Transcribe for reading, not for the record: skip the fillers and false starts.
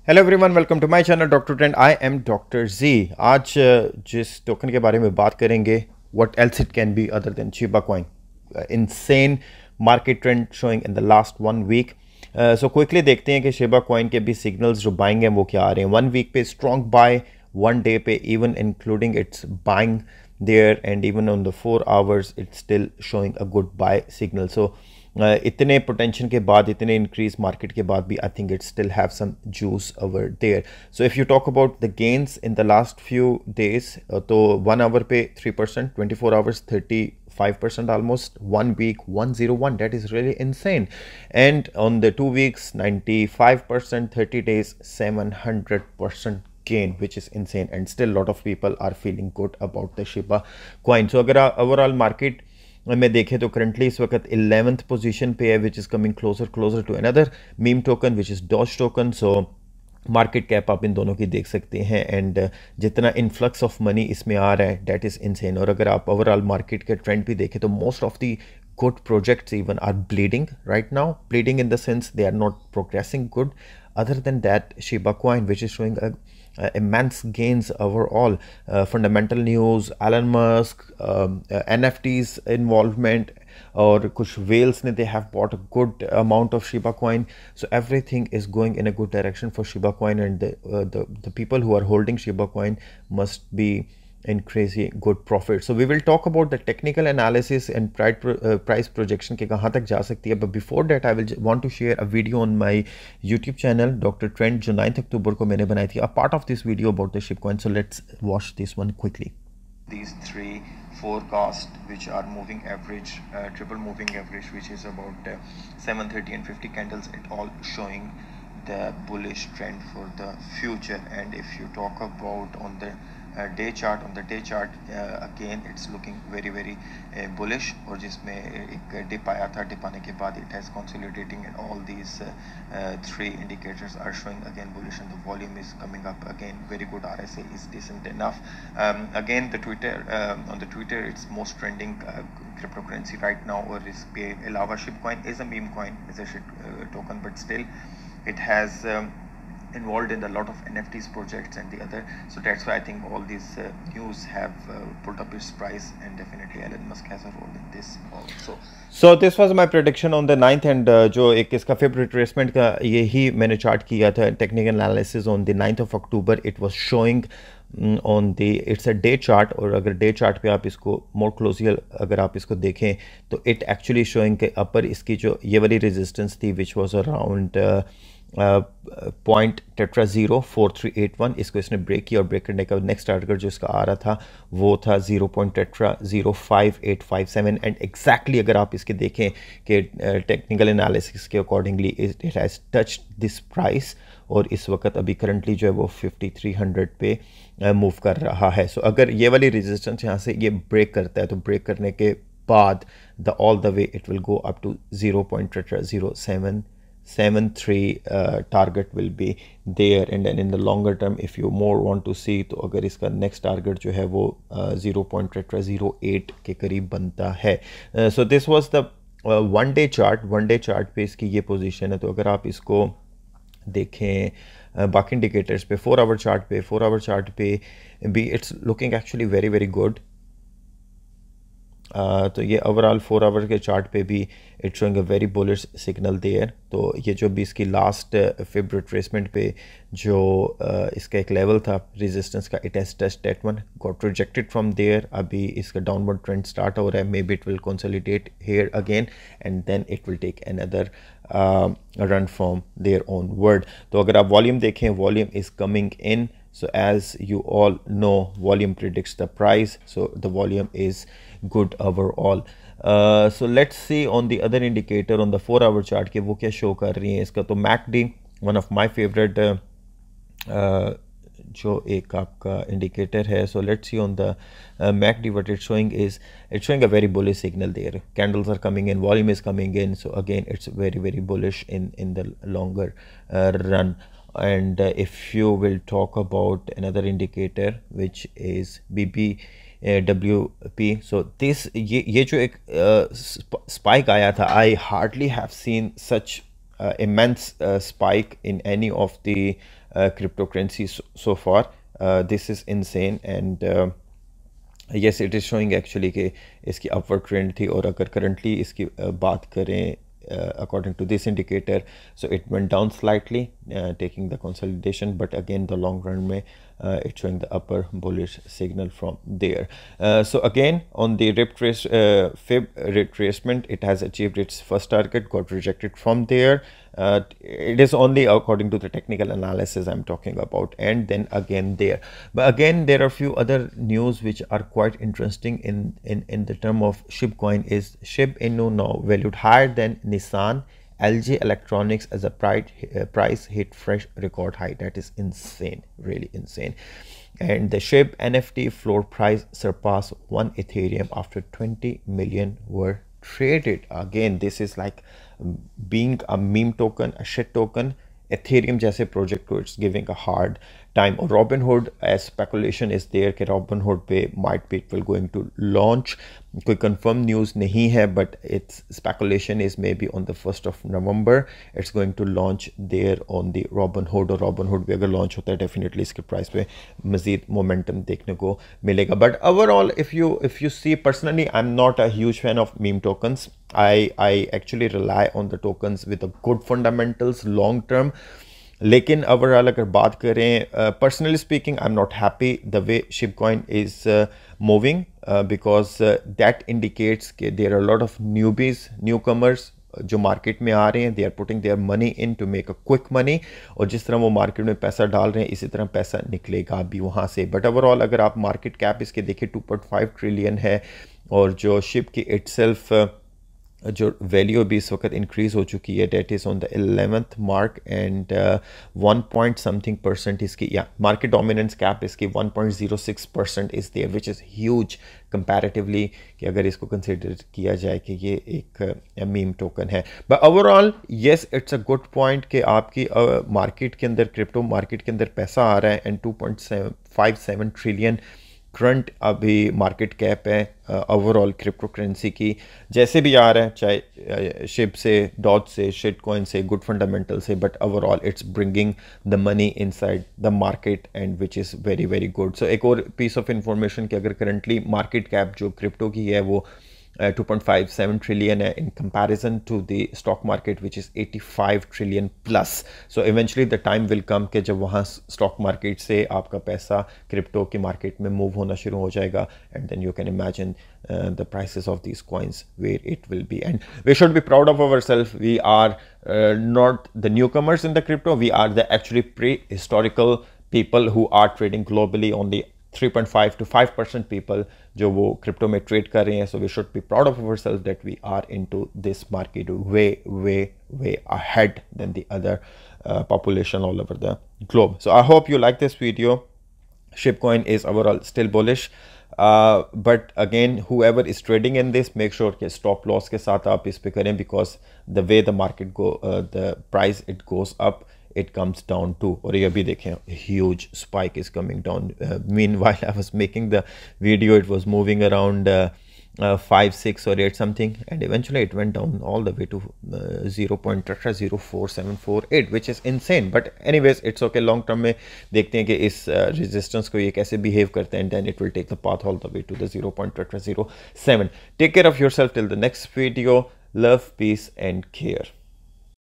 Hello everyone, welcome to my channel doctor trend. I am doctor G. आज जिस token के बारे में बात करेंगे, what else it can be other than Shiba coin. Insane market trend showing in the last 1 week. So quickly देखते हैं कि शिबा कॉइन के भी सिग्नल्स जो बाइंग हैं वो क्या आ रहे हैं। 1 वीक पे स्ट्रॉन्ग बाय, 1 डे पे even including it's buying there, and even on the 4 hours it's still showing a good buy signal. So इतने पोटेंशियल के बाद, इतने इंक्रीज मार्केट के बाद भी I think it still have some juice over there. So if you talk about the gains in the last few days, तो 1 hour पे 3%, 24 hours 35% almost, 1 week 101, that is really insane. And on the 2 weeks 95%, 30 days 700% gain, which is insane, and still a lot of people are feeling good about the Shiba coin. So अगर overall market में देखें तो currently इस वक्त 11th position पे है, which is coming closer to another meme token which is doge token. So market cap आप इन दोनों की देख सकते हैं, एंड जितना इन्फ्लक्स ऑफ मनी इसमें आ रहा है डेट इज़ इनसेन। और अगर आप ओवरऑल मार्केट के ट्रेंड भी देखें तो most of the good projects even are bleeding right now. Bleeding in the sense they are not progressing good. Other than that, Shiba coin, which is showing immense gains overall. Fundamental news, Elon Musk, NFTs involvement, और कुछ whales ने they have bought a good amount of Shiba coin. So everything is going in a good direction for Shiba coin, and the people who are holding Shiba coin must be in crazy good profit. So we will talk about the technical analysis and price projection के कहाँ तक जा सकती है. But before that, I will want to share a video on my YouTube channel Dr. Trend, जो 9th अक्टूबर को मैंने बनाई थी. A part of this video about the shitcoin. So let's watch this one quickly. These three forecasts which are moving average, triple moving average, which is about 730 and 50 candles, it all showing the bullish trend for the future. And if you talk about on the day chart, again it's looking very bullish, और जिसमें एक dip आया था, dip आने के बाद it has consolidating, and all these 3 indicators are showing again bullish, and the volume is coming up again very good. RSI is decent enough. Again the Twitter, on the Twitter it's most trending cryptocurrency right now, और इस पे अलावा shitcoin is a meme coin, is a shit token, but still it has involved in a lot of NFTs projects and the other. So that's why I think all these news have pulled up its price, and definitely Elon Musk has a role in this also. So this was my prediction on the 9th, and जो एक इसका fib retracement का यही मैंने chart किया था, technical analysis on the 9th of October. It was showing on the, it's a day chart, और अगर day chart पे आप इसको more closely अगर आप इसको देखें तो it actually showing के upper इसकी जो ये वाली resistance थी, which was around point tetra 04381, इसको इसने ब्रेक किया, और ब्रेक करने का नेक्स्ट टारगेट जो इसका आ रहा था वो था 0.टेट्रा 05857. एंड एग्जैक्टली अगर आप इसके देखें कि टेक्निकल एनालिसिस के accordingly it has touched this price, और इस वक्त अभी करंटली जो है वो 5300 पे मूव कर रहा है. सो अगर ये वाली रेजिस्टेंस यहाँ से ये ब्रेक करता है, तो ब्रेक करने के बाद the all the way it will go up to 0.073 target will be there. And then in the longer term, if you more want to see, तो अगर इसका next target जो है वो 0.08 के करीब बनता है. So this was the one day chart पे इसकी ये पोजीशन है. तो अगर आप इसको देखें बाकी इंडिकेटर्स पे, 4 आवर चार्ट पे भी it's looking actually very good. तो ये ओवरऑल 4 आवर के चार्ट पे भी it's showing a very bullish signal there. तो ये जो भी इसकी लास्ट फिब रिट्रेसमेंट पे जो इसका एक लेवल था रेजिस्टेंस का, it has touched that one, got rejected from there. अभी इसका डाउनवर्ड ट्रेंड स्टार्ट हो रहा है. Maybe it will consolidate here again, and then it will take another run from there onward. तो अगर आप वॉल्यूम देखें, volume is coming in. So as you all know, volume predicts the price, so the volume is good overall. So let's see on the other indicator on the 4 hour chart के वो क्या show कर रही हैं इसका. तो MACD, one of my favorite जो एक आपका इंडिकेटर है. So let's see on the MACD what it's showing is, it's showing a very bullish signal there. Candles are coming in, volume is coming in, so again it's very bullish in the longer run. And if you will talk about another indicator which is BBWP, so this ये जो एक spike आया था, I hardly have seen such immense spike in any of the cryptocurrency so far. This is insane, and yes, it is showing actually कि इसकी upward trend थी, और अगर currently इसकी बात करें according to this indicator, so it went down slightly, taking the consolidation, but again the long run में it's showing the upper bullish signal from there. So again on the fib retracement, it has achieved its first target, got rejected from there. It is only according to the technical analysis I'm talking about, and then again there. But again there are few other news which are quite interesting in the term of SHIB coin. SHIB Inu now valued higher than Nissan, LG Electronics as a price hit fresh record high. That is insane, really insane. And the SHIB NFT floor price surpassed 1 Ethereum after 20 million were traded. Again, this is like being a meme token, a shit token. Ethereum जैसे project को it's giving a hard time. और Robinhood, as speculation is there कि Robinhood पे might be it will going to launch. कोई confirm news नहीं है, but its speculation is maybe on the 1st of November it's going to launch there on the Robinhood. और Robinhood भी अगर launch होता है definitely इसके price पे मज़ीद momentum देखने को मिलेगा. But overall, if you see, personally I'm not a huge fan of meme tokens. I actually rely on the tokens with a good fundamentals long term. लेकिन ओवरऑल अगर बात करें, personally speaking I am not happy the way shib coin is moving, because that indicates कि there are lot of newcomers जो market में आ रहे हैं. They are putting their money in to make a quick money, और जिस तरह वो मार्केट में पैसा डाल रहे हैं इसी तरह पैसा निकलेगा भी वहाँ से. बट ओवरऑल अगर आप मार्केट कैप इसके देखिए 2.5 ट्रिलियन है, और जो शिब की इटसेल्फ जो वैल्यू अभी इस वक्त इंक्रीज़ हो चुकी है, date is on the 11th mark, and 1 point something percent इसकी या मार्केट डोमिनेंस कैप इसकी 1.06% is there, which is huge comparatively, कि अगर इसको कंसिडर किया जाए कि ये एक मीम टोकन है. But overall yes, it's a good point कि आपकी मार्केट के अंदर, क्रिप्टो मार्केट के अंदर पैसा आ रहा है, एंड 2.57 ट्रिलियन करंट अभी मार्केट कैप है ओवरऑल क्रिप्टो करेंसी की. जैसे भी आ रहा है, चाहे शिब से, डॉट से, शिट कॉइन से, गुड फंडामेंटल से, but overall it's bringing the money inside the market, and which is very very good. So एक और पीस ऑफ इंफॉर्मेशन कि अगर करंटली मार्केट कैप जो क्रिप्टो की है वो 2.57 trillion in comparison to the stock market, which is 85 trillion plus. So eventually the time will come कि जब वहाँ stock market से आपका पैसा क्रिप्टो की मार्केट में मूव होना शुरू हो जाएगा, and then you can imagine the prices of these coins where it will be. And we should be proud of ourselves. We are not the newcomers in the crypto. We are the actually prehistorical people who are trading globally. Only 3.5 to 5% people जो वो crypto में trade कर रहे हैं. So we should be proud of ourselves that we are into this market way ahead than the other population all over the globe. So I hope you like this video. SHIBcoin is overall still bullish, but again, whoever is trading in this, make sure कि stop loss के साथ आप इस पे करें, because the way the market the price it goes up, it comes down too. और ये अभी देखें, huge spike is coming down. Meanwhile, I was making the video, it was moving around 5, 6 or 8 something, and eventually it went down all the way to 0.04748, which is insane. But anyways, it's okay. long term में देखते हैं कि इस resistance को ये कैसे behave करते हैं, and then it will take the path all the way to the 0.007. Take care of yourself till the next video. Love, peace and care.